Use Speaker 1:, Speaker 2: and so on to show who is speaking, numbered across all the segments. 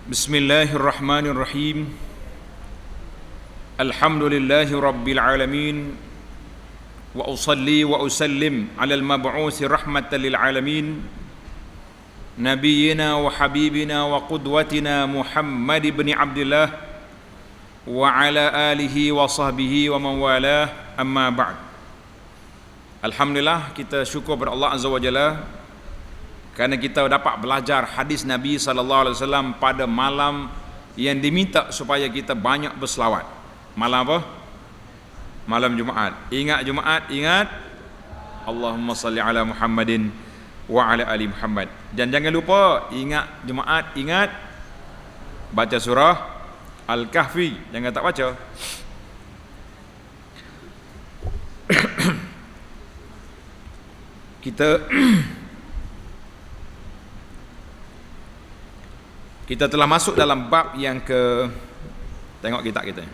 Speaker 1: Bismillahirrahmanirrahim. Alhamdulillahi rabbil alamin. Wa usalli wa usallim ala al-mab'uthi rahmatan lil alamin. Nabiyyina wa habibina wa qudwatina Muhammad ibn Abdullah wa ala alihi wa sahbihi wa man walah, amma ba'd. Alhamdulillah, kita syukur kepada Allah Azza wa Jalla kerana kita dapat belajar hadis Nabi SAW pada malam yang diminta supaya kita banyak berselawat. Malam apa? Malam Jumaat. Ingat Jumaat, ingat Allahumma salli ala Muhammadin wa ala ali Muhammad. Dan jangan lupa, ingat Jumaat, ingat baca surah Al-Kahfi. Jangan tak baca. Kita telah masuk dalam bab yang ke, tengok kitab kita.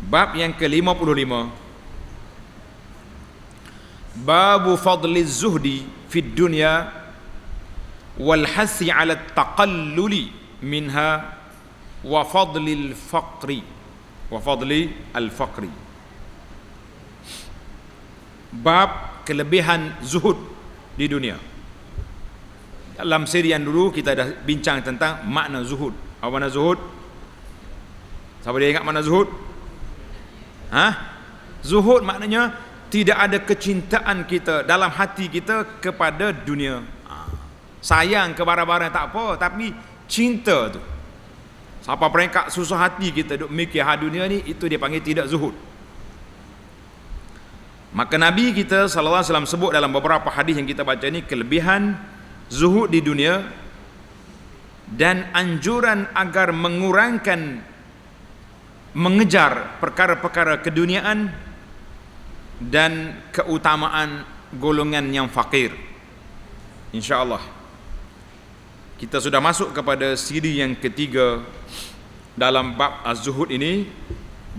Speaker 1: Bab yang ke-55. Babu fadli zuhdi fid dunya wal hasi ala taqalluli minha wa fadli al-faqri Bab kelebihan zuhud di dunia. Dalam siri yang dulu kita dah bincang tentang makna zuhud. Apa makna zuhud? Siapa dia ingat makna zuhud? Zuhud maknanya tidak ada kecintaan kita dalam hati kita kepada dunia. Sayang ke barang-barang tak apa, tapi cinta tu. Siapa peringkat susah hati kita duk mikir dunia ni, itu dia panggil tidak zuhud. Maka Nabi kita sallallahu alaihi wasallam sebut dalam beberapa hadis yang kita baca ni kelebihan zuhud di dunia dan anjuran agar mengejar perkara-perkara keduniaan dan keutamaan golongan yang fakir. InsyaAllah kita sudah masuk kepada siri yang ketiga dalam bab az-zuhud ini,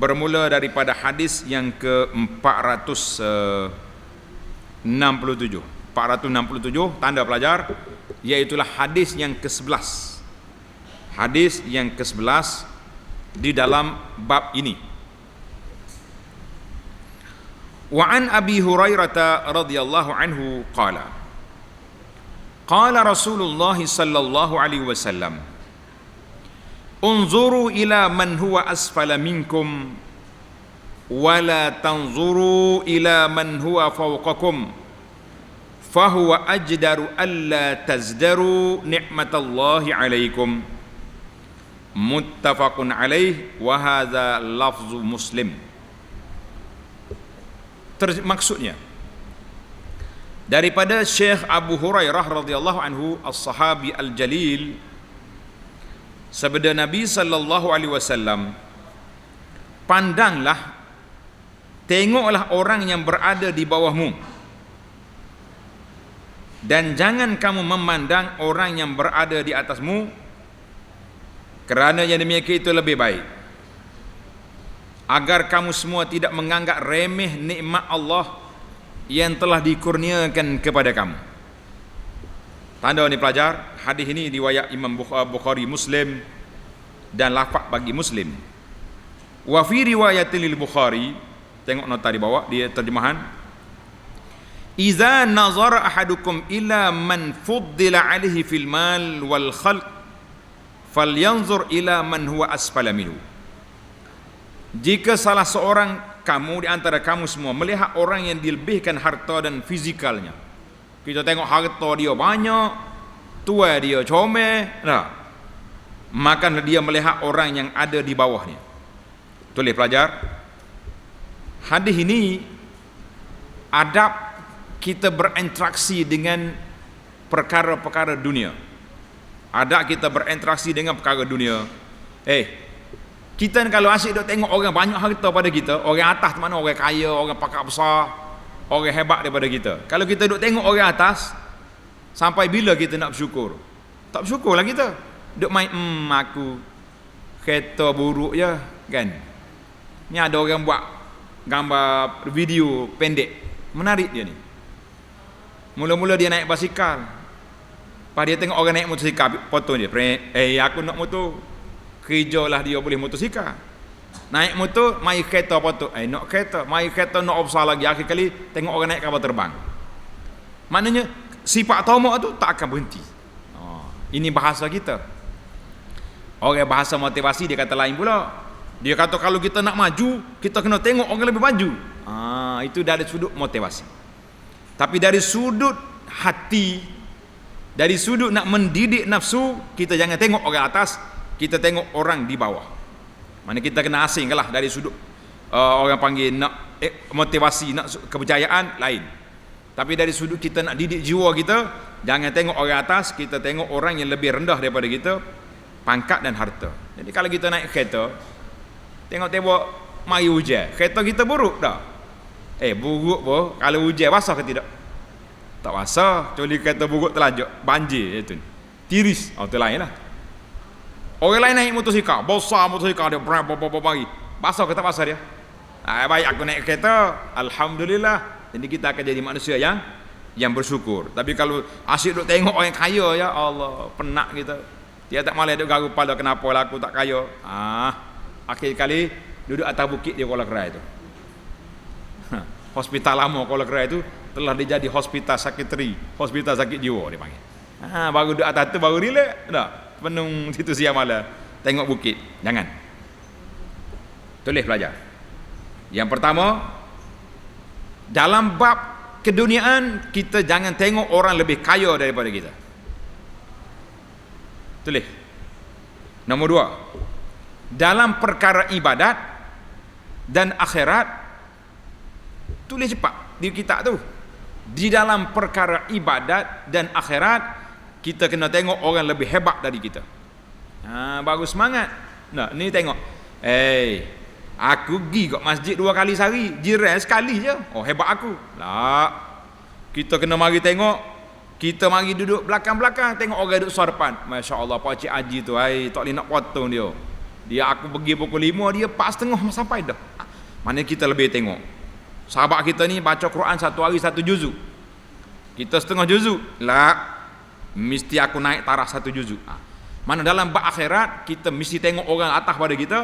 Speaker 1: bermula daripada hadis yang ke-467 tanda pelajar, iaitulah hadis yang ke-11. Hadis yang ke-11 di dalam bab ini. Wa an Abi Hurairah radhiyallahu anhu qala Rasulullah sallallahu alaihi wasallam, unzuru ila man huwa asfala minkum wa la tanzuru ila man huwa fawqakum fahuwa ajdaru alla tazdaru ni'matallahi alaikum. Muttafaqun alaih wa hadza lafzu Muslim. Maksudnya daripada Syekh Abu Hurairah radhiyallahu anhu, as-sahabi al-jalil, sabda Nabi sallallahu alaihi wasallam, pandanglah, tengoklah orang yang berada di bawahmu, dan jangan kamu memandang orang yang berada di atasmu, kerana yang demikian itu lebih baik, agar kamu semua tidak menganggap remeh nikmat Allah yang telah dikurniakan kepada kamu. Tanda ni pelajar, hadis ini riwayat Imam Bukhari, Muslim, dan lafaz bagi Muslim. Wa fi riwayatil Bukhari, tengok nota di bawah dia terjemahan, iza nazara ahadukum ila man fuddila alaihi fil mal wal khalq falyanzur ila man huwa asfala minhu. Jika salah seorang kamu di antara kamu semua melihat orang yang dilebihkan harta dan fizikalnya, kita tengok harta dia banyak, tua dia comel, maka dia melihat orang yang ada di bawahnya. Tulis pelajar, hadis ini adab kita berinteraksi dengan perkara-perkara dunia. Adab kita berinteraksi dengan perkara dunia. Kita kalau asyik duk tengok orang banyak harta pada kita, orang atas mana, orang kaya, orang pakar besar, orang hebat daripada kita. Kalau kita duk tengok orang atas, sampai bila kita nak bersyukur? Tak bersyukurlah kita. Duk main aku kereta buruk je kan. Ni ada orang buat gambar video pendek. Menarik dia ni. Mula-mula dia naik basikal. Pas dia tengok orang naik motosikal, foto dia. Aku nak motor. Kerjalah dia boleh motosikal. Naik motor, mai kereta foto. Nak kereta, mai kereta nak obsah lagi. Akhir kali tengok orang naik kapal terbang. Maknanya sifat tamak tu tak akan berhenti. Ini bahasa kita. Orang bahasa motivasi dia kata lain pula. Dia kata kalau kita nak maju, kita kena tengok orang lebih maju. Itu dari sudut motivasi. Tapi dari sudut hati, dari sudut nak mendidik nafsu, kita jangan tengok orang atas, kita tengok orang di bawah. Mana kita kena asinglah dari sudut orang panggil nak motivasi, nak kepercayaan lain. Tapi dari sudut kita nak didik jiwa kita, jangan tengok orang atas, kita tengok orang yang lebih rendah daripada kita, pangkat dan harta. Jadi kalau kita naik kereta, tengok-tengok mari hujan, kereta kita buruk dah. Buruk pun kalau hujan basah ke tidak? Tak basah, kecuali kereta buruk terlajak, banjir itu. Tiris, itu lain lah. Orang lain naik motosikal, besar motosikal dia pagi. Basah ke tak basah dia? Baik aku naik kereta, alhamdulillah. Jadi kita akan jadi manusia yang bersyukur. Tapi kalau asyik duk tengok orang kaya, ya Allah, penat kita. Dia tak malah duk garu kepala kenapa lah aku tak kaya. Akhir kali duduk atas bukit dia Kuala Kerai tu. Hospital lama Kuala Kerai tu telah dijadi hospital sakiteri, hospital sakit jiwa dia panggil. Baru duduk atas tu baru relax dah. Penuh situ siang malam tengok bukit. Jangan. Tulis belajar. Yang pertama, dalam bab keduniaan kita jangan tengok orang lebih kaya daripada kita. Tulis. Nombor 2, dalam perkara ibadat dan akhirat, tulis cepat di kitab tu. Di dalam perkara ibadat dan akhirat, kita kena tengok orang lebih hebat dari kita. Baru semangat. Nah, ni tengok. Aku pergi kat masjid 2 kali sehari, jiran sekali je. Hebat aku. Lah. Kita kena mari tengok. Kita mari duduk belakang-belakang, tengok orang duduk suara depan. Masya-Allah, Pak Cik Haji tu, tak boleh nak potong dia. Aku pergi pukul 5, dia 4.30 sampai dah. Mana kita lebih tengok. Sahabat kita ni baca Quran satu hari 1 juzuk. Kita setengah juzuk. Lah, mesti aku naik taraf 1 juzuk. Mana dalam bab akhirat kita mesti tengok orang atas pada kita,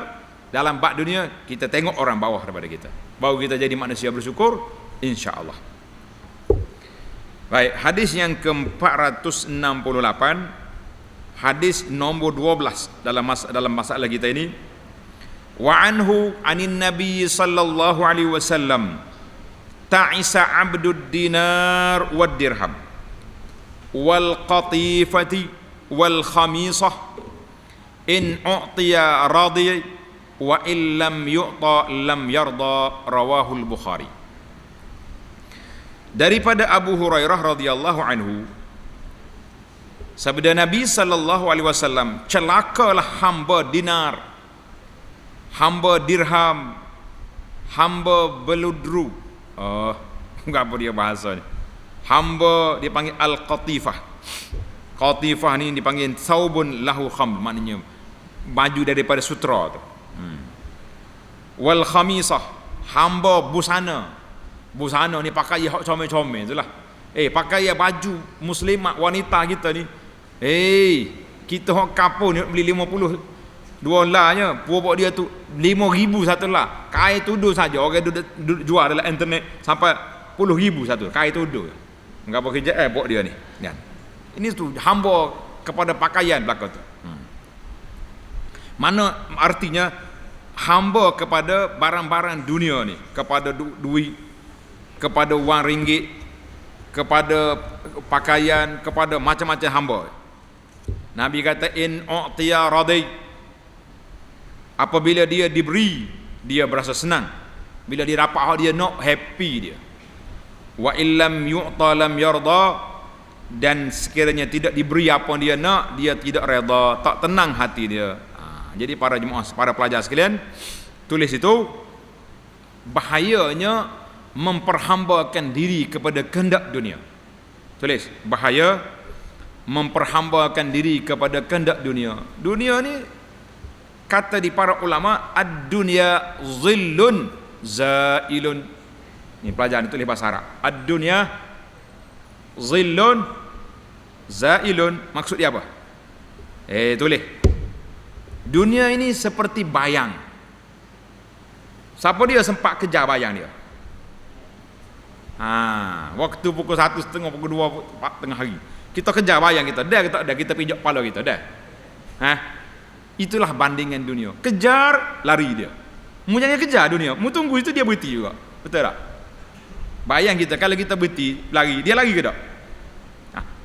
Speaker 1: dalam bab dunia kita tengok orang bawah daripada kita. Baru kita jadi manusia bersyukur, insya-Allah. Baik, hadis yang ke-468, hadis nombor 12 dalam masalah kita ini. Wa anhu anin nabiy sallallahu alaihi wasallam ta'isa 'abdud dinar wad dirham wal qatifati wal khamisah in u'tiya radi wa illam yu'ta lam yarda, rawahul Bukhari. Daripada Abu Hurairah radhiyallahu anhu, sabda Nabi sallallahu alaihi wasallam, celakalah hamba dinar, hamba dirham, hamba beludru. Apa dia bahasa ni? Hamba dia panggil al-qatifah. Qatifah ni dipanggil saubun lahu kham, maknanya baju daripada sutra tu. Wal khamisah, hamba busana. Busana ni pakai hak comel-comel itulah. Pakai baju muslimat wanita kita ni. Kita hak kapur ni beli 50 $2 nya, puak dia tu 5,000 satu lah. Kain tudung saja orang duduk jual dalam internet sampai 10,000 satu kain tudung. Enggak apa kerja puak dia ni. Kan. Ini tu hamba kepada pakaian belaka tu. Mana artinya hamba kepada barang-barang dunia ni, kepada duit, kepada wang ringgit, kepada pakaian, kepada macam-macam hamba. Nabi kata in u'tiya radi, apabila dia diberi, dia berasa senang. Bila dia dapat hak dia nak, happy dia. Wa illam yu'ta lam yarda, dan sekiranya tidak diberi apa yang dia nak, dia tidak redha, tak tenang hati dia. Jadi para jemaah, para pelajar sekalian, tulis itu bahayanya memperhambakan diri kepada kehendak dunia. Tulis, bahaya memperhambakan diri kepada kehendak dunia. Dunia ni kata di para ulama, ad-dunya zillun zailun. Ini pelajaran tulis bahasa Arab. Ad-dunya zillun zailun. Maksud dia apa? Tulis. Dunia ini seperti bayang. Siapa dia sempat kejar bayang dia? Waktu pukul 1:30, pukul 2, tengah hari. Kita kejar bayang kita. Kita pijak kepala kita. Itulah bandingan dunia. Kejar, lari dia. Mu jangan kejar dunia. Mu tunggu itu dia berhenti juga. Betul tak? Bayang kita, kalau kita berhenti, lari. Dia lari ke tak?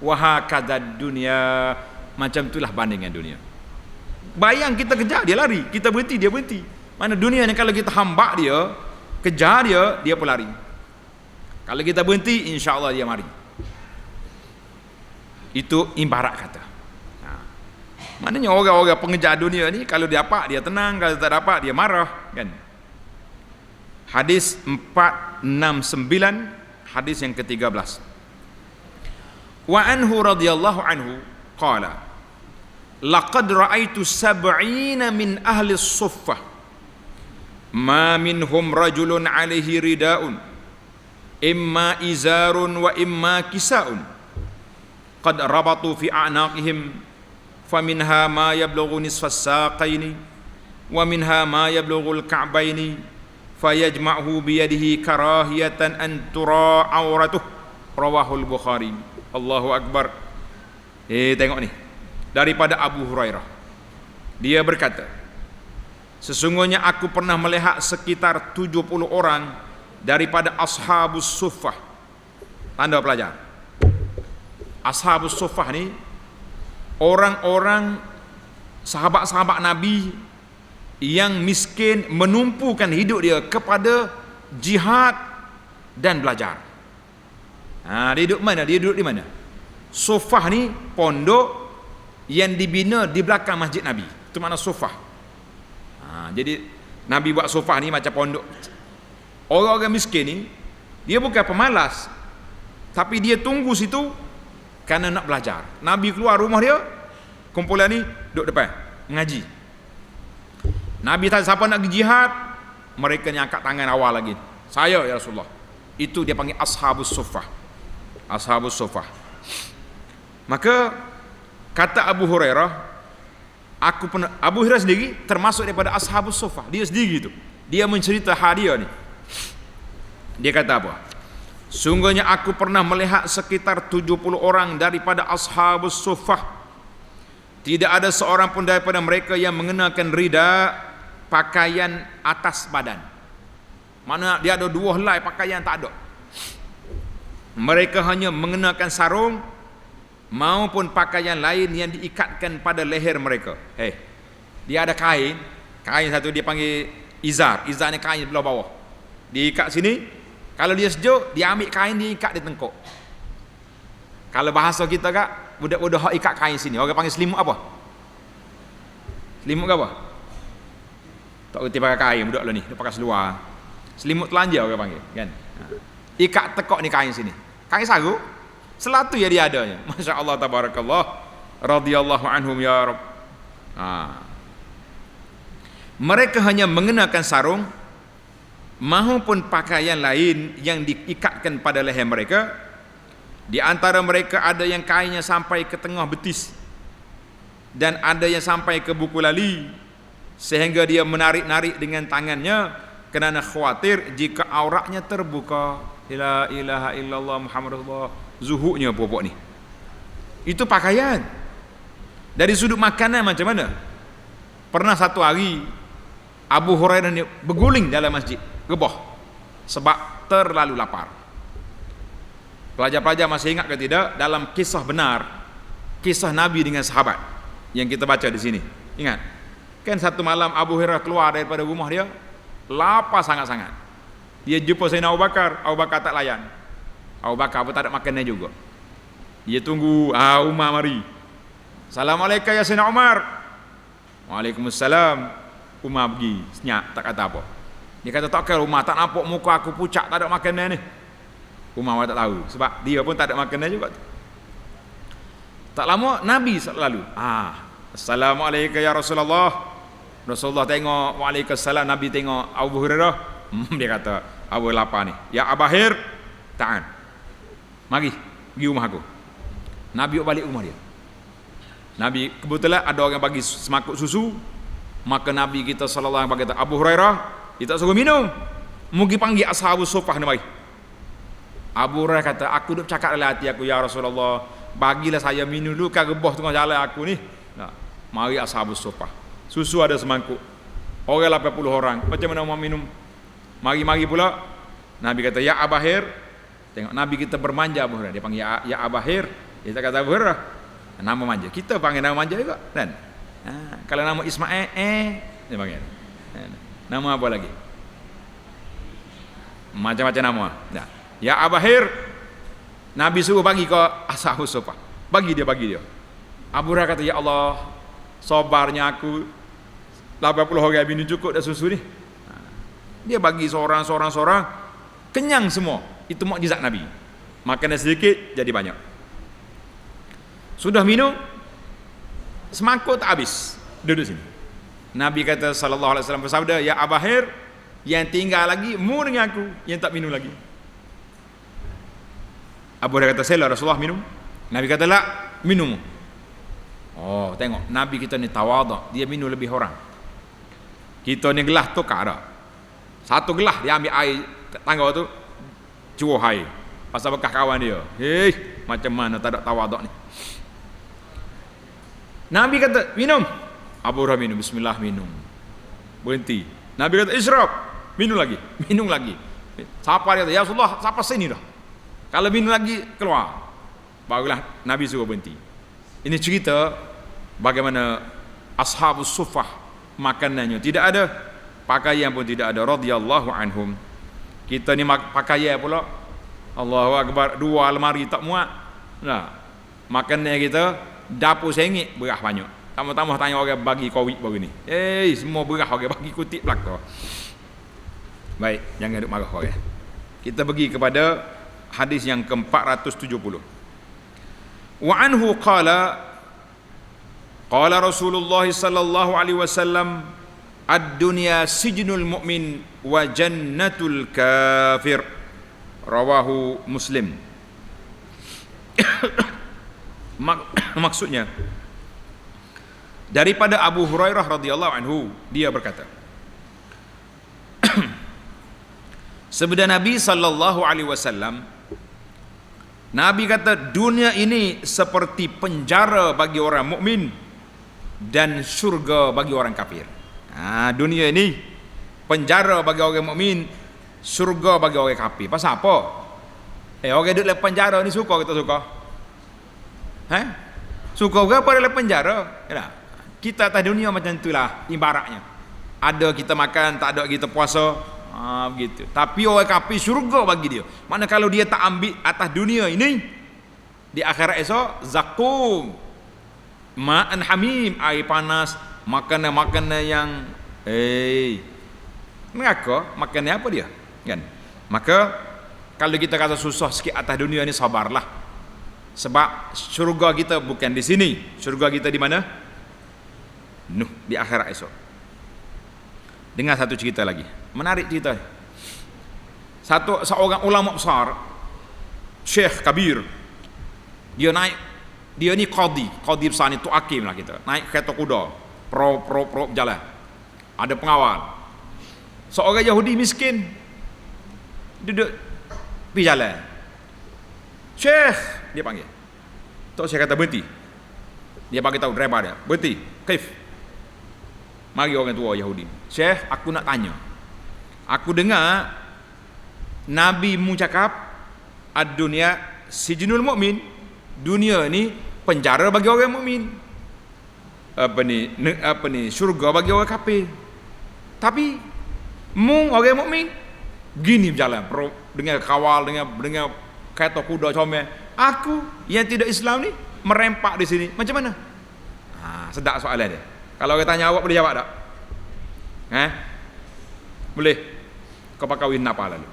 Speaker 1: Wahakadzad dunia. Macam itulah bandingan dunia. Bayang kita kejar, dia lari. Kita berhenti, dia berhenti. Mana dunia ni kalau kita hambak dia, kejar dia pun lari. Kalau kita berhenti, insya-Allah dia mari. Itu ibarat kata. Maknanya orang-orang pengejar dunia ni kalau dia dapat dia tenang, kalau tak dapat dia marah, kan? Hadis 469, hadis yang ke-13. Wa anhu radhiyallahu anhu qala laqad ra'aitu 70 min ahli as-suffah ma minhum rajulun 'alaihi rida'un imma izarun wa imma kisaun qad rabatu fi a'naqihim faminha ma yablughu nisfa as-saqaini wa minha ma yablughu al-ka'baini fayajma'hu bi yadihi karahiyatan an tura auratuh rawahul Bukhari. Allahu akbar. Tengok ni daripada Abu Hurairah, dia berkata, sesungguhnya aku pernah melihat sekitar 70 orang daripada ashabus suffah. Tanda pelajar, ashabus suffah ni orang-orang sahabat-sahabat Nabi yang miskin, menumpukan hidup dia kepada jihad dan belajar. Dia duduk mana? Dia duduk di mana? Sufah ni pondok yang dibina di belakang masjid Nabi. Itu makna sufah. Jadi Nabi buat sufah ni macam pondok. Orang-orang miskin ni dia bukan pemalas, tapi dia tunggu situ kerana nak belajar. Nabi keluar rumah dia, kumpulan ni duduk depan mengaji. Nabi tanya siapa nak pergi jihad, mereka ni angkat tangan awal lagi. Saya ya Rasulullah. Itu dia panggil ashabus suffah. Ashabus suffah. Maka kata Abu Hurairah, Abu Hurairah sendiri termasuk daripada ashabus suffah. Dia sendiri tu. Dia mencerita hadiah ni. Dia kata apa? Sungguhnya aku pernah melihat sekitar 70 orang daripada ashabus suffah. Tidak ada seorang pun daripada mereka yang mengenakan rida, pakaian atas badan. Mana dia ada dua helai pakaian, tak ada. Mereka hanya mengenakan sarung maupun pakaian lain yang diikatkan pada leher mereka. Dia ada kain satu dia panggil izar. Izar ni kain belah bawah. Diikat sini. Kalau dia sejuk, dia ambil kain dia ikat di tengkuk. Kalau bahasa kita kak, budak-budak hak ikat kain sini. Orang panggil selimut apa? Selimut ke apa? Tak kerti pakai kain budak lah ni, dia pakai seluar. Selimut telanjang orang panggil, kan? Ikat tekok ni kain sini. Kain sarung. Selatu ya dia adanya. Masya-Allah tabarakallah. Radhiyallahu anhum ya Rabb. Mereka hanya mengenakan sarung maupun pakaian lain yang diikatkan pada leher mereka. Di antara mereka ada yang kainnya sampai ke tengah betis dan ada yang sampai ke buku lali, sehingga dia menarik-narik dengan tangannya kerana khawatir jika auratnya terbuka. La ilaha illallah Muhammad Rasulullah. Zuhudnya pokok ni. Itu pakaian. Dari sudut makanan macam mana? Pernah satu hari Abu Hurairah ni berguling dalam masjid, gebah sebab terlalu lapar. Pelajar-pelajar masih ingat ke tidak dalam kisah benar, kisah Nabi dengan sahabat yang kita baca di sini? Ingat? Kan satu malam Abu Hurairah keluar daripada rumah dia, lapar sangat-sangat. Dia jumpa Sayyidina Abu Bakar, Abu Bakar tak layan. Abu Bakar pun tak ada makanan juga. Dia tunggu, Umar mari. Assalamualaikum ya Sayyidina Umar. Waalaikumsalam. Umar pergi, senyap, tak kata apa. Dia kata, tak kira Umar, tak nampak muka aku pucat, tak ada makanan ni. Umar tak tahu, sebab dia pun tak ada makanan juga. Tak lama, Nabi lalu. Assalamualaikum ya Rasulullah. Rasulullah tengok, waalaikumsalam. Nabi tengok Abu Hurairah. Dia kata, Abu lapar ni. Ya Abahir, ta'an. Mari, pergi rumah aku. Nabi balik rumah dia. Nabi kebetulan ada orang bagi semakuk susu, maka Nabi kita sallallahu alaihi wasallam kata, Abu Hurairah, kita suruh minum. Mungkin panggil ashabus sufah ni mari. Abu Hurairah kata, aku duk cakap dalam hati aku, ya Rasulullah, bagilah saya minum dulu kan rebah tengah jalan aku ni. Nah, mari ashabus sufah. Susu ada semangkuk. Orang 80 orang. Macam mana mau minum? Mari-mari pula. Nabi kata, ya Abahir. Tengok Nabi kita bermanja Abu Hurairah. Dia panggil ya Abahir. Dia tak kata Abu Hurairah. Nama manja. Kita panggil nama manja juga kan? Kalau nama Ismail dia panggil. Nama apa lagi? Macam-macam nama. Nah, ya Abahir. Nabi suruh bagi ke ashabus sufah. Bagi dia. Abu Hurairah kata, ya Allah, sabarnya aku 80 orang minum cukup dah susu ni. Dia bagi seorang, kenyang semua. Itu mukjizat Nabi. Makan sedikit jadi banyak. Sudah minum, semangkuk tak habis. Duduk sini. Nabi kata sallallahu alaihi wasallam bersabda, ya Abahir, yang tinggal lagi mu dengan aku yang tak minum lagi. Abu Hurairah kata, saya Rasulullah minum. Nabi kata, la, minum. Oh, tengok Nabi kita ni tawaduk, dia minum lebih orang. Kita ni gelas tu tak ada. Satu gelas dia ambil air tangga tu, cuah air. Pasal bekas kawan dia. Hei, macam mana tak ada tawaduk ni. Nabi kata, minum. Abu Hurairah minum, bismillah minum. Berhenti. Nabi kata, israf. Minum lagi. Siapa dia kata, ya Rasulullah, siapa sini dah. Kalau minum lagi, keluar. Barulah Nabi suruh berhenti. Ini cerita bagaimana ashabus sufah makanannya tidak ada, pakaian pun tidak ada, radhiyallahu anhum. Kita ni pakaian pula, Allahu akbar, 2 almari tak muat. Nah, makanan kita dapur sengit beras banyak. Tambah-tambah tanya orang bagi covid baru ni. Semua beras orang bagi kutip belaka. Baik, jangan duk marah orang. Kita pergi kepada hadis yang ke-470. Wa anhu qala Rasulullah sallallahu alaihi wasallam, ad-dunya sijnul mu'min wa jannatul kafir. Rawahu Muslim. Maksudnya daripada Abu Hurairah radhiyallahu anhu, dia berkata, sabda Nabi sallallahu alaihi wasallam, Nabi kata, dunia ini seperti penjara bagi orang mukmin dan syurga bagi orang kafir. Dunia ini penjara bagi orang mukmin, syurga bagi orang kafir. Pasal apa? Orang duduk dalam penjara ni suka kita suka? Suka berapa dalam penjara? Kita atas dunia macam itulah ibaratnya. Ada kita makan, tak ada kita puasa. Begitu. Tapi orang kafir syurga bagi dia. Mana kalau dia tak ambil atas dunia ini, di akhirat esok zakum, ma'an hamim, air panas, makanan-makanan yang neraka, makanan apa dia? Kan? Maka kalau kita kata susah sikit atas dunia ni, sabarlah. Sebab syurga kita bukan di sini. Syurga kita di mana? Di akhirat esok. Dengar satu cerita lagi. Menarik cerita. Seorang ulama besar, Syekh Kabir, dia naik, dia ni qadi besar ni, tu hakim lah kita. Naik kereta kuda, pro berjalan. Ada pengawal. Seorang Yahudi miskin duduk pergi jalan. Syekh, dia panggil. Tok Syekh kata berhenti. Dia bagi tahu driver dia, berhenti. Kaif? Mari orang tua Yahudi. Syekh, aku nak tanya. Aku dengar Nabi mu cakap, ad-dunya sijnul mu'min. Dunia ni penjara bagi orang mukmin. Apa ni? Syurga bagi orang kafir. Tapi mu orang mukmin gini berjalan dengan kawal, dengan kereta kuda comel. Aku yang tidak Islam ni merempak di sini. Macam mana? Sedap soalan dia. Kalau orang tanya awak boleh jawab tak? Boleh. Kau pakai kahwin apa lalu?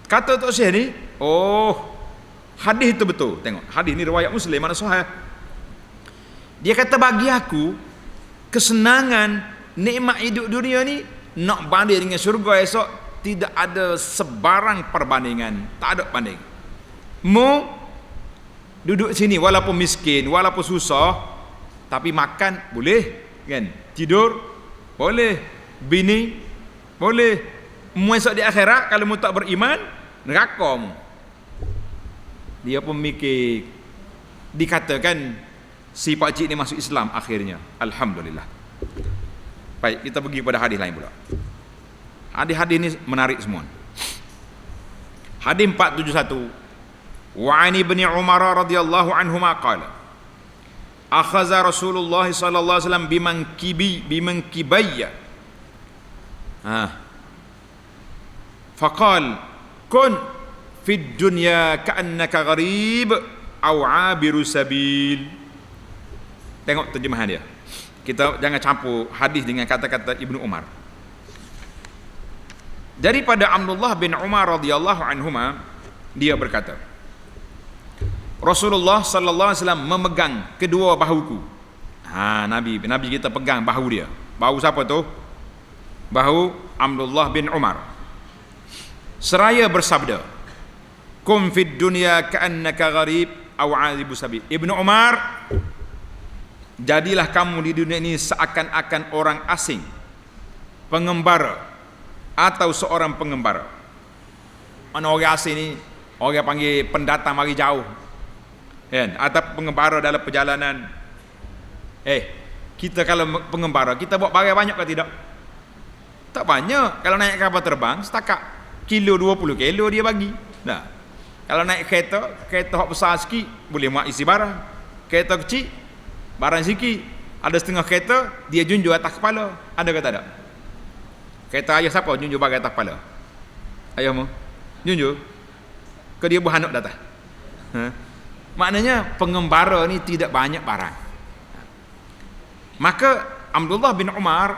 Speaker 1: Kata Tok Syekh ni, hadis itu betul. Tengok, hadis ni riwayat Muslim, mana sahih. Dia kata, bagi aku kesenangan nikmat hidup dunia ni nak banding dengan syurga esok tidak ada sebarang perbandingan, tak ada banding. Mu duduk sini walaupun miskin, walaupun susah, tapi makan boleh kan, tidur boleh, bini boleh. Mu esok di akhirat kalau mu tak beriman, neraka mu. Dia pun mikir, dikatakan si pak cik ni masuk Islam akhirnya, alhamdulillah. Baik, kita pergi pada hadis lain pula. Hadis-hadis ni menarik semua. Hadis 471. Wa ani ibn Umar radhiyallahu anhuma qala akhadha Rasulullah sallallahu alaihi wasallam bimankibayya faqal kun fid dunya ka'annaka gharib aw 'abiru sabil. Tengok terjemahan dia. Kita jangan campur hadis dengan kata-kata Ibnu Umar. Daripada Abdullah bin Umar radhiyallahu anhuma, dia berkata, Rasulullah sallallahu alaihi wasallam memegang kedua bahuku. Nabi kita pegang bahu dia. Bahu siapa tu? Bahu Abdullah bin Umar. Seraya bersabda, "Kum fid dunya ka'annaka gharib aw 'azibu sabil." Ibnu Umar, jadilah kamu di dunia ini seakan-akan orang asing, pengembara atau seorang pengembara. Mana orang asing ni, orang panggil pendatang mari jauh, kan? Atau pengembara dalam perjalanan. Kita kalau pengembara, kita bawa barang banyak ke tidak? Tak banyak. Kalau naik kapal terbang, setakat kilo 20 kilo dia bagi. Nah, kalau naik kereta hak besar sikit boleh muat isi barang. Kereta kecil barang sikit, ada setengah kereta dia junjung atas kepala. Ada ke tak ada? Kereta ayah siapa junjung barang atas kepala? Ayahmu junjung ke dia berhanuk datang? Maknanya pengembara ni tidak banyak barang. Maka Abdullah bin Umar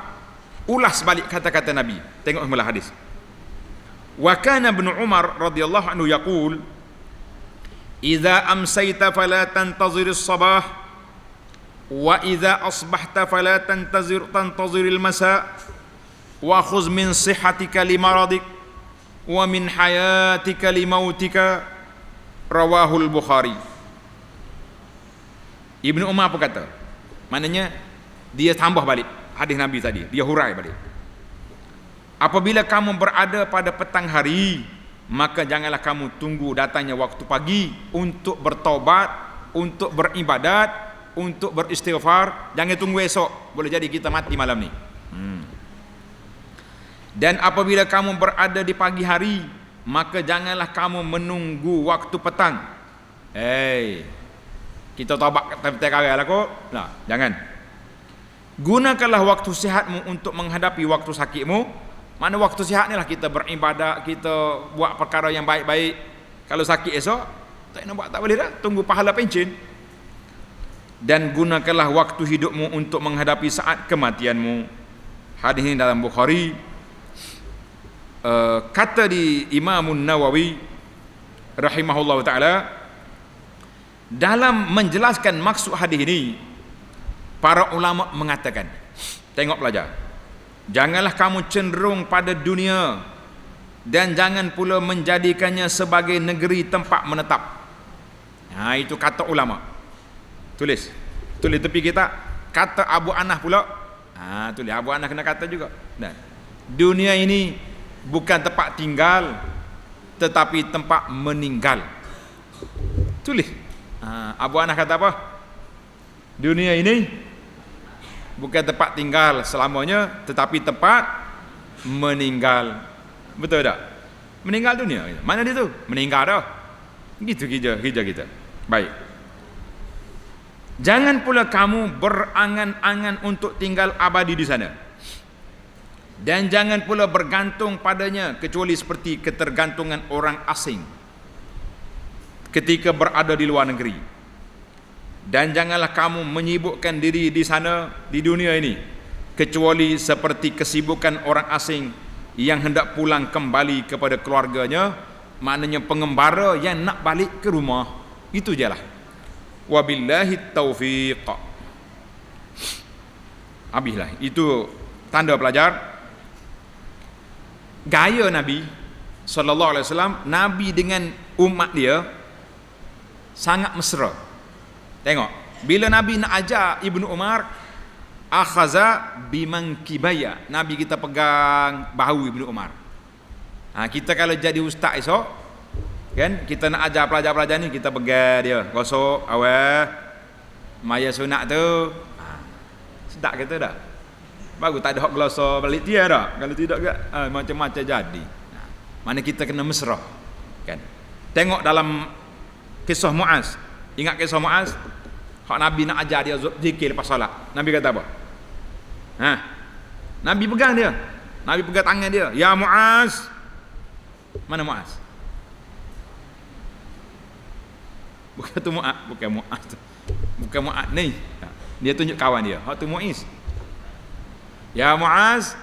Speaker 1: ulas balik kata-kata Nabi. Tengok semula hadis. Wa kana ibn Umar radhiyallahu anhu yaqul, "Idza amsayta fala tantazir as-sabah wa idza asbahta fala tantazir al-masa wa khudh min sihhatika li maradik wa min hayatika li mautika." Rawahul Bukhari. Ibnu Umar apa kata? Maknanya dia tambah balik hadis Nabi tadi, dia hurai balik. Apabila kamu berada pada petang hari, maka janganlah kamu tunggu datangnya waktu pagi untuk bertaubat, untuk beribadat, untuk beristighfar. Jangan tunggu esok, boleh jadi kita mati malam ni. Dan apabila kamu berada di pagi hari, maka janganlah kamu menunggu waktu petang. Kita taubat kata kaya lah kok. Nah, jangan. Gunakanlah waktu sihatmu untuk menghadapi waktu sakitmu. Mana waktu sihat ni lah kita beribadat, kita buat perkara yang baik-baik. Kalau sakit esok, tak nak buat tak boleh dah, tunggu pahala pencen. Dan gunakanlah waktu hidupmu untuk menghadapi saat kematianmu. Hadis ini dalam Bukhari. Kata di Imam Nawawi rahimahullah ta'ala, dalam menjelaskan maksud hadis ini, para ulama mengatakan, tengok pelajar, janganlah kamu cenderung pada dunia dan jangan pula menjadikannya sebagai negeri tempat menetap. Itu kata ulama. Tulis tepi kita. Kata Abu Anah pula. Tulis Abu Anah kena kata juga. Nah, dunia ini bukan tempat tinggal, tetapi tempat meninggal. Tulis. Abu Anah kata apa? Dunia ini bukan tempat tinggal selamanya, tetapi tempat meninggal. Betul tak? Meninggal dunia. Mana dia tu? Meninggal dah. Gitu kerja kita. Baik. Jangan pula kamu berangan-angan untuk tinggal abadi di sana. Dan jangan pula bergantung padanya, kecuali seperti ketergantungan orang asing ketika berada di luar negeri. Dan janganlah kamu menyibukkan diri di sana, di dunia ini, kecuali seperti kesibukan orang asing yang hendak pulang kembali kepada keluarganya. Maknanya pengembara yang nak balik ke rumah. Itu je lah. Wabillahi taufiq. Habislah. Itu tanda pelajar. Gaya Nabi sallallahu alaihi wasallam, Nabi dengan umat dia sangat mesra. Tengok, bila Nabi nak ajar Ibnu Umar, akhaza bimankibaya, Nabi kita pegang bahu Ibnu Umar. Kita kalau jadi ustaz esok, kan, kita nak ajar pelajar-pelajar ni, kita pegang dia, gosok awal maya sunat tu. Sedap kata dah. Bagus, tak ada hak gelasa balik dia dah. Kalau tidak ke macam-macam jadi. Mana kita kena mesra, kan. Tengok dalam kisah Muaz. Ingat kisah Muaz? Hak Nabi nak ajar dia zikir lepas solat. Nabi kata apa? Nabi pegang dia. Nabi pegang tangan dia. Ya Muaz. Mana Muaz? Bukan tu Muaz, bukan Muaz. Bukan Muaz ni. Dia tunjuk kawan dia. Hak tu Muiz. Ya Muaz,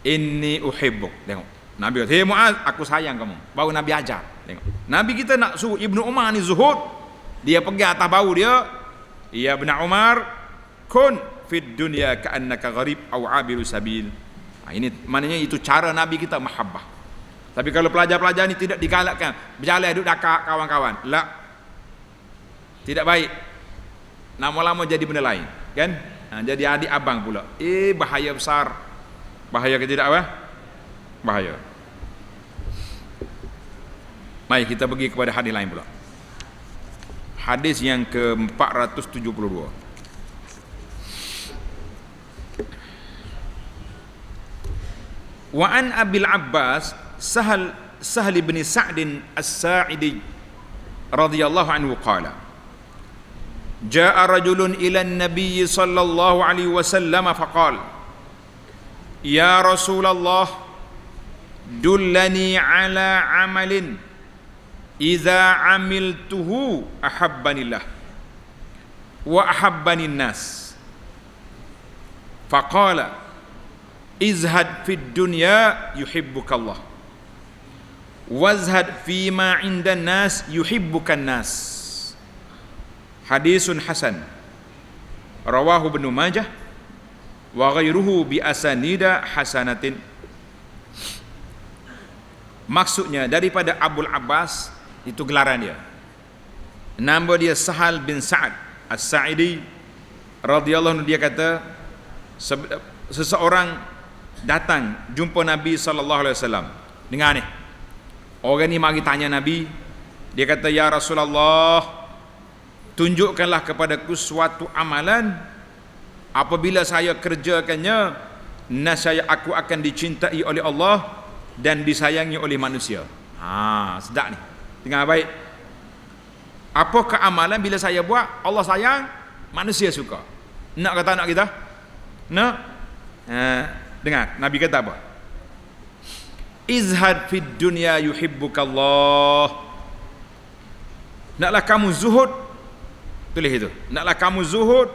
Speaker 1: inni uhibbuk. Tengok. Nabi kata, "Hey Muaz, aku sayang kamu." Baru Nabi ajar. Tengok. Nabi kita nak suruh Ibnu Umar ni zuhud. Dia pegang atas bahu dia. Ya Ibnu Umar, kun fid dunya ka'annaka gharib aw 'abiru sabil. Ini maknanya itu cara Nabi kita mahabbah. Tapi kalau pelajar-pelajar ni tidak digalakkan, berjalan duduk dekat kawan-kawan, la. Tidak baik. Lama-lama jadi benda lain, kan? Jadi adik abang pula. Bahaya besar. Bahaya ke tidak apa? Bahaya. Mari kita pergi kepada hadis lain pula. Hadis yang ke-472. Wa an Abil Abbas Sahal bin Sa'd As-Sa'idi radhiyallahu anhu qala Ja'a rajulun ila an-nabiy sallallahu alaihi wasallam faqala Ya Rasulullah dullani ala amalin idza amiltuhu ahabbanillah wa ahabbanin nas faqala izhad fid dunya yuhibbukallah wazhad fima 'indan nas yuhibbukan nas. Hadisun hasan rawahu Ibnu Majah wa ghairuhu bi asanida hasanatin. Maksudnya daripada Abul Abbas, itu gelaran dia. Nama dia Sahal bin Sa'd As-Sa'idi radhiyallahu anhu. Dia kata seseorang datang jumpa Nabi sallallahu alaihi wasallam. Dengar ni. Orang ni mari tanya Nabi. Dia kata, "Ya Rasulullah, tunjukkanlah kepadaku suatu amalan, apabila saya kerjakannya, nescaya aku akan dicintai oleh Allah dan disayangi oleh manusia." Sedap ni. Dengar baik. Apakah amalan bila saya buat Allah sayang, manusia suka? Nak kata nak kita? Nak? Dengar, Nabi kata apa? Izhad fid dunya yuhibbukallah. Naklah kamu zuhud. Tulis itu. Naklah kamu zuhud,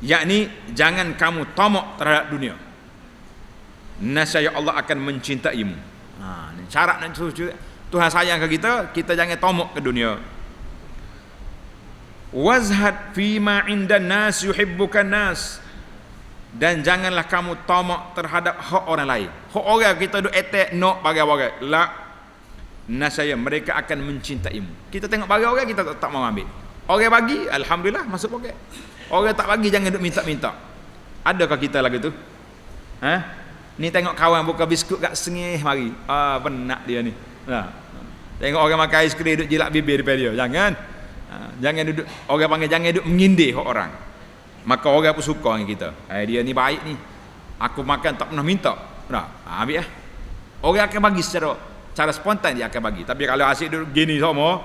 Speaker 1: yakni jangan kamu tamak terhadap dunia. Nescaya Allah akan mencintaimu. Ini syarat nak Tuhan sayang ke kita, kita jangan tamak ke dunia. Wazhad fima 'indan nas yuhibbukan nas. Dan janganlah kamu tamak terhadap hak orang lain. Hak orang kita duk attack nak bagi orang. La. Nescaya mereka akan mencintaimu. Kita tengok bagi orang, kita tak mau ambil. Orang bagi, alhamdulillah masuk poket. Orang tak bagi, jangan duk minta-minta. Adakah kita lagi tu? Ni tengok kawan buka biskut kat sengih mari. Benak dia ni. Tengok orang makan aiskrim duk jilat bibir depan dia. Jangan. Jangan duduk, orang panggil jangan duduk mengindir orang. Maka orang pun suka dengan kita. Dia ni baik ni. Aku makan tak pernah minta. Ambil lah. Orang akan bagi secara spontan, dia akan bagi. Tapi kalau asyik duduk gini semua,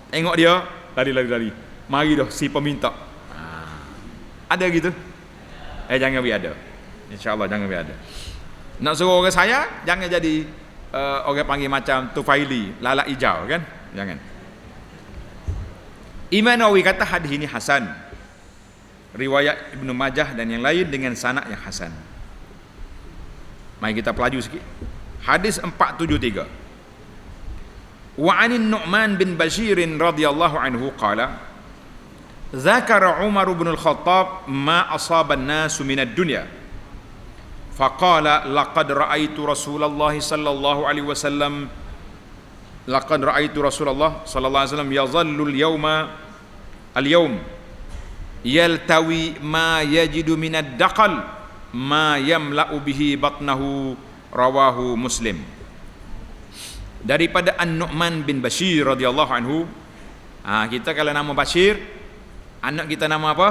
Speaker 1: tengok dia, lari. Mari dah si peminta. Ada gitu? Jangan biar ada. InsyaAllah jangan biar ada. Nak suruh orang sayang, jangan jadi orang panggil macam Tufaili, lalat hijau kan? Jangan. Imam Nawawi kata hadis ini hasan. Riwayat Ibnu Majah dan yang lain dengan sanad yang hasan. Mari kita pelaju sikit. Hadis 473. Wa 'anin Nu'man bin Bashir radhiyallahu anhu qala Zakara Umar bin Al-Khattab ma asaba an-nas min ad-dunya faqala laqad ra'aitu Rasulullah sallallahu alaihi wasallam yazallu al-yawm yaltawi ma yajidu min ad-daqal ma yamla'u bihi batnahu, rawahu Muslim. Daripada An-Nu'man bin Bashir radhiyallahu anhu. Kita kalau nama Bashir, anak kita nama apa?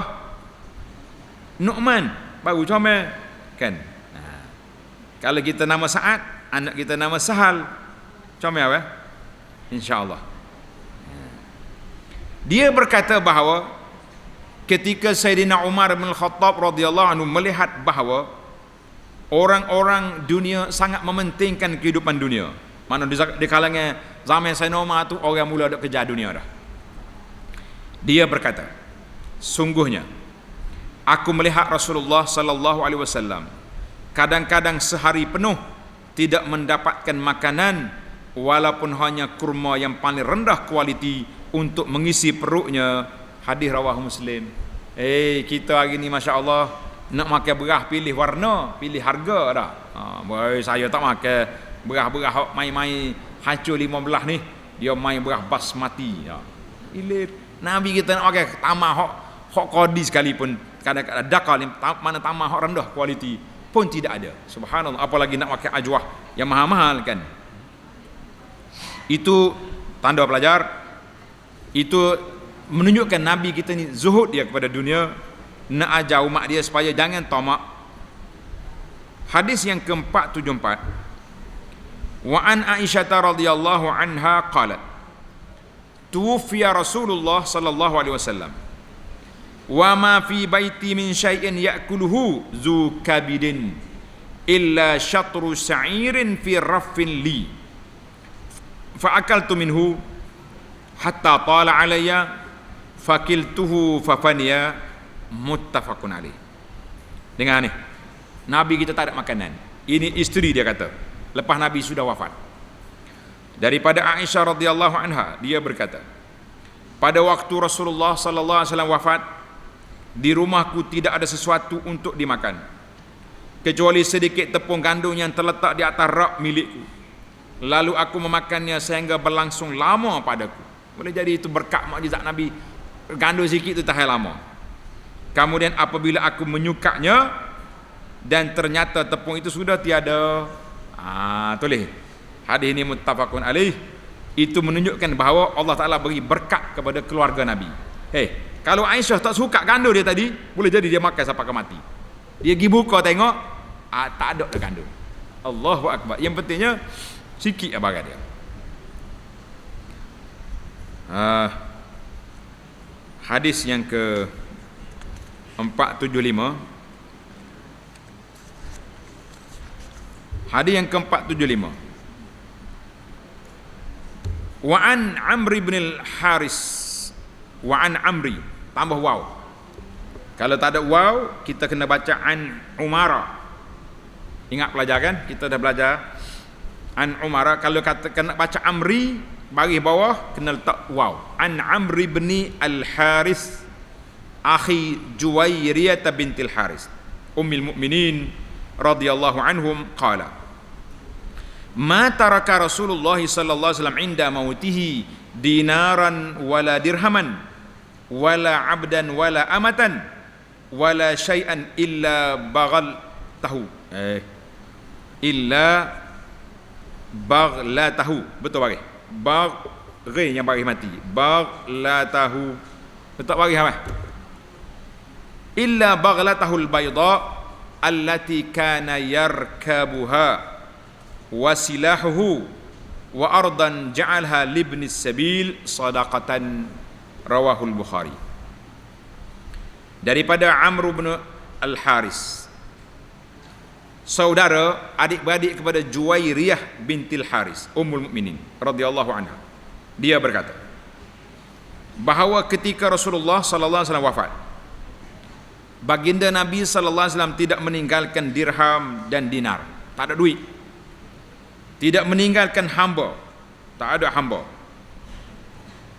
Speaker 1: Nu'man, baru comel kan. Kalau kita nama Sa'ad, anak kita nama Sahal, comel apa? InsyaAllah. Dia berkata bahawa ketika Sayyidina Umar bin Khattab radhiyallahu anhu melihat bahawa orang-orang dunia sangat mementingkan kehidupan dunia. Mana di kalangan zaman Sayyidina Umar tu orang mula ada kejar dunia dah. Dia berkata, sungguhnya aku melihat Rasulullah sallallahu alaihi wasallam kadang-kadang sehari penuh tidak mendapatkan makanan walaupun hanya kurma yang paling rendah kualiti untuk mengisi perutnya. Hadis rawahu Muslim. Kita hari ni masya-Allah nak makan beras pilih warna, pilih harga dah. Saya tak makan beras-beras mai-mai hancur 15 ni. Dia main beras basmati. Ilir Nabi kita nak pakai tamah hok kodi sekalipun kadang-kadang dakal mana tamah hok rendah kualiti pun tidak ada. Subhanallah, apalagi nak pakai ajwah yang mahal-mahal kan. Itu tanda pelajar. Itu menunjukkan Nabi kita ni zuhud dia kepada dunia, nak ajar umat dia supaya jangan tamak. Hadis yang ke-474. Wa an Aisyah radhiyallahu anha qalat tuwfiya Rasulullah sallallahu alaihi wasallam wa ma fi baiti min syai'in ya'kuluhu zu kabidin illa syatru sa'irin fi raffin li fa akaltu minhu hatta tala alayya fakiltuhu fafaniya, muttafaqun alaih. Dengar ni, Nabi kita tak ada makanan. Ini isteri dia kata lepas Nabi sudah wafat. Daripada Aisyah radhiyallahu anha, dia berkata, pada waktu Rasulullah sallallahu alaihi wasallam wafat, di rumahku tidak ada sesuatu untuk dimakan kecuali sedikit tepung gandum yang terletak di atas rak milikku. Lalu aku memakannya sehingga berlangsung lama padaku. Boleh jadi itu berkat mukjizat Nabi, gandum sikit itu tahan lama. Kemudian apabila aku menyukanya dan ternyata tepung itu sudah tiada, tulis hadis ini muttafaqun alaih. Itu menunjukkan bahawa Allah Ta'ala beri berkat kepada keluarga Nabi. Kalau Aisyah tak suka gandum dia tadi, boleh jadi dia makan sampai ke mati. Dia pergi buka tengok, tak ada dah gandum. Allahu Akbar. Yang pentingnya sikit abang dia. Hadis yang ke 475. Hadis yang ke-475. Wa an Amri bin al-Haris. Wa an Amri, tambah waw. Kalau tak ada waw, kita kena baca an Umara. Ingat pelajaran kita dah belajar an Umara. Kalau kata kena baca Amri, baris bawah kena letak waw. An Amri bin al-Haris akhi Juwairiyah bintil Haris ummul mukminin radhiyallahu anhum qala ma taraka Rasulullah sallallahu alaihi wasallam inda mautihi dinaran wala dirhaman wala abdan wala amatan wala syai'an illa baghal tahu illa baghlatahu. Betul baris baghi yang baris mati, baghlatahu. Betul baris apa? Illa baghlatahu al-bayda allati kana yarkabuha wasilahuhu wa ardan ja'alha libni sabil sadaqatan, rawahul Bukhari. Daripada Amr bin al-Haris, saudara adik-beradik kepada Juwairiyah bintil Haris ummul mukminin radhiyallahu anha, dia berkata bahawa ketika Rasulullah sallallahu alaihi wasallam wafat, baginda Nabi sallallahu alaihi wasallam tidak meninggalkan dirham dan dinar, tak ada duit. Tidak meninggalkan hamba, tak ada hamba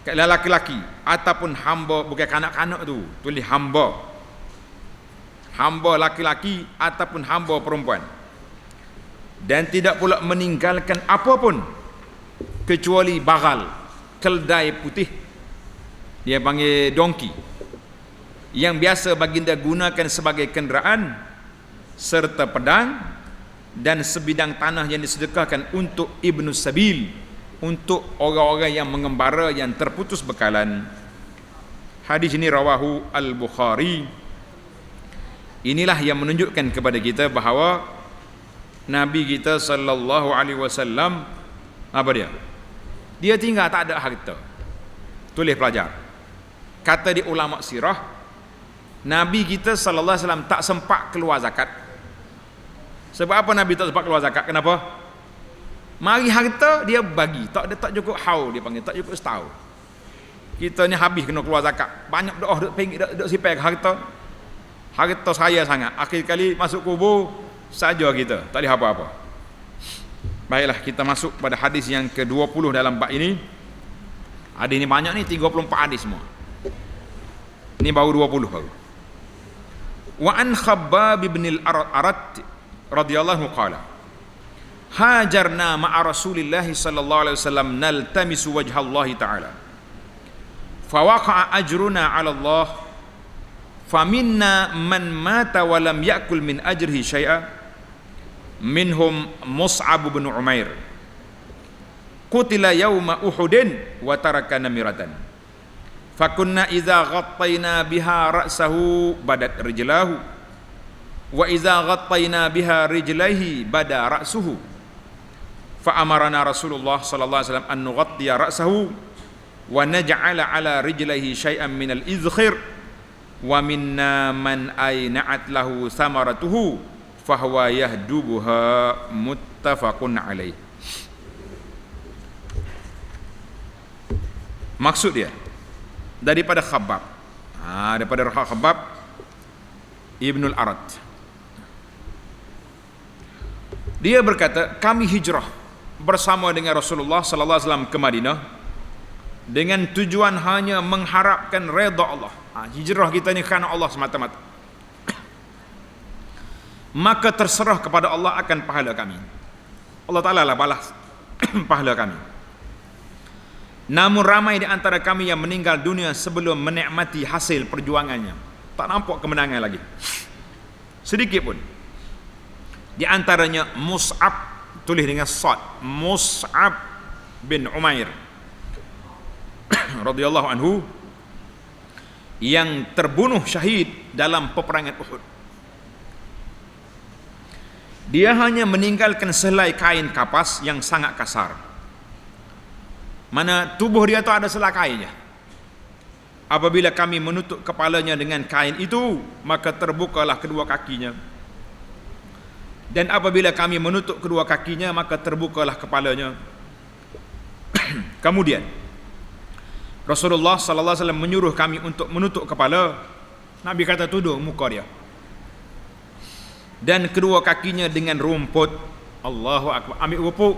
Speaker 1: lelaki-laki ataupun hamba, bukan kanak-kanak tu, tulis hamba laki-laki ataupun hamba perempuan. dan tidak pula meninggalkan apapun kecuali bagal, keldai putih, dia panggil donkey, yang biasa baginda gunakan sebagai kenderaan, serta pedang dan sebidang tanah yang disedekahkan untuk Ibnu Sabil, untuk orang-orang yang mengembara yang terputus bekalan. Hadis ini rawahu Al-Bukhari. Inilah yang menunjukkan kepada kita bahawa Nabi kita sallallahu alaihi wasallam apa dia? Dia tinggal tak ada harta. Tulis pelajar. Kata di ulama sirah, Nabi kita sallallahu alaihi wasallam tak sempat keluar zakat. Sebab apa Nabi tak sempat keluar zakat? Kenapa? Mari harta dia bagi, tak cukup haul, dia panggil, tak cukup setahun. Kita ni habis kena keluar zakat. Banyak doa duk pinggir duk sipai harta. Harta saya sangat. Akhir kali masuk kubur saja kita, tak ada apa-apa. Baiklah, kita masuk pada hadis yang ke-20 dalam bab ini. Hadis ini banyak ni, 34 hadis semua. Ini baru 20 baru. Wa an Khabbab bin al-Arat radhiyallahu qala hajarna ma'a Rasulillah sallallahu alaihi wasallam naltamisu wajha Allah taala fawaqa'a ajruna 'ala Allah faminna man mata wa lam ya'kul min ajrihi syai'a minhum Mus'ab bin Umair qutila yawma Uhudin wa taraka namiratan fakunna idza ghattayna biha ra'sahu badat rijlahu wa idza ghattayna biha rijlaihi bada ra'suhu fa amarana Rasulullah sallallahu alaihi wasallam an nughattiya ra'sahu wa naj'ala ala rijlaihi syai'an min al-izkhir wa minna man ayna'at lahu samaratuhu fahuwa yahdubuha muttafaqun alaih. Maksud dia daripada Khabbab, daripada Khabbab Ibnul Arat, dia berkata, kami hijrah bersama dengan Rasulullah sallallahu alaihi wasallam ke Madinah dengan tujuan hanya mengharapkan redha Allah. Hijrah kita ni kerana Allah semata-mata. Maka terserah kepada Allah akan pahala kami. Allah Ta'ala lah balas pahala kami. Namun ramai di antara kami yang meninggal dunia sebelum menikmati hasil perjuangannya. Tak nampak kemenangan lagi sedikit pun. Di antaranya Mus'ab, tulis dengan sad, Mus'ab bin Umair radhiyallahu anhu, yang terbunuh syahid dalam peperangan Uhud. Dia hanya meninggalkan sehelai kain kapas yang sangat kasar. Mana tubuh dia tu ada selai kainnya. Apabila kami menutup kepalanya dengan kain itu, maka terbukalah kedua kakinya. Dan apabila kami menutup kedua kakinya, maka terbukalah kepalanya. Kemudian Rasulullah sallallahu alaihi wasallam menyuruh kami untuk menutup kepala. Nabi kata tudung muka dia dan kedua kakinya dengan rumput. Allahu akbar. Ambil rumput,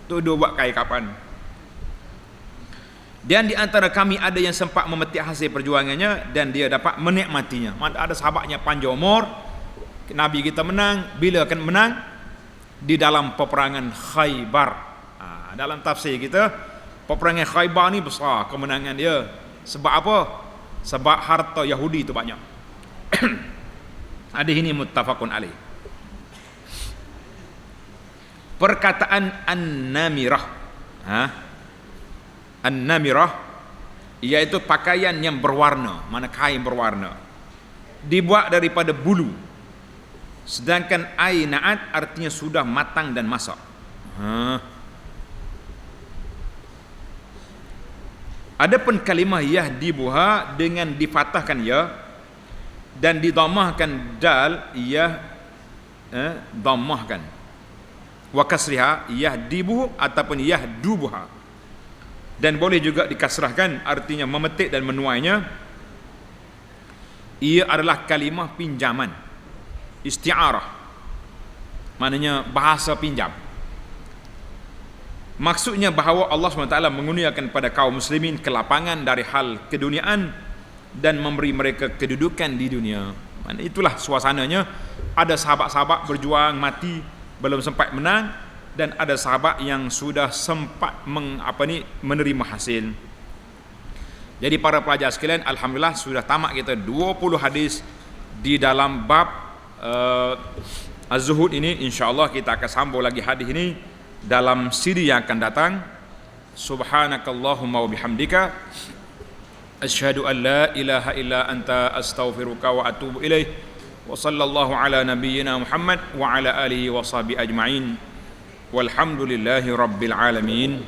Speaker 1: tudung buat kain kapan. Dan di antara kami ada yang sempat memetik hasil perjuangannya dan dia dapat menikmatinya. Ada sahabatnya panjang umur. Nabi kita menang. Bila akan menang? Di dalam peperangan Khaybar. Dalam tafsir kita, peperangan Khaybar ni besar kemenangan dia. Sebab apa? Sebab harta Yahudi itu banyak. Hadis ini muttafaqun alaih. Perkataan an-namirah, an-namirah iaitu pakaian yang berwarna, mana kain berwarna, dibuat daripada bulu. Sedangkan aina'at artinya sudah matang dan masak. Adapun kalimah yahdibuha dengan difathahkan ya dan didhammahkan dal, dhammahkan, wa kasriha yahdibuhu ataupun yahdubuha, dan boleh juga dikasrahkan, artinya memetik dan menuainya. Ia adalah kalimah pinjaman, isti'arah, maknanya bahasa pinjam. Maksudnya bahawa Allah SWT mengurniakan pada kaum muslimin kelapangan dari hal keduniaan dan memberi mereka kedudukan di dunia. Itulah suasananya. Ada sahabat-sahabat berjuang mati belum sempat menang, dan ada sahabat yang sudah sempat menerima hasil. Jadi para pelajar sekalian, alhamdulillah sudah tamat kita 20 hadis di dalam bab Az-Zuhud ini. InsyaAllah kita akan sambung lagi hadis ini dalam siri yang akan datang. Subhanakallahumma wa bihamdika asyhadu an la ilaha illa anta astaghfiruka wa atubu ilaih. Wa sallallahu ala nabiyyina Muhammad wa ala alihi wa sahbihi ajma'in. Walhamdulillahi rabbil alamin.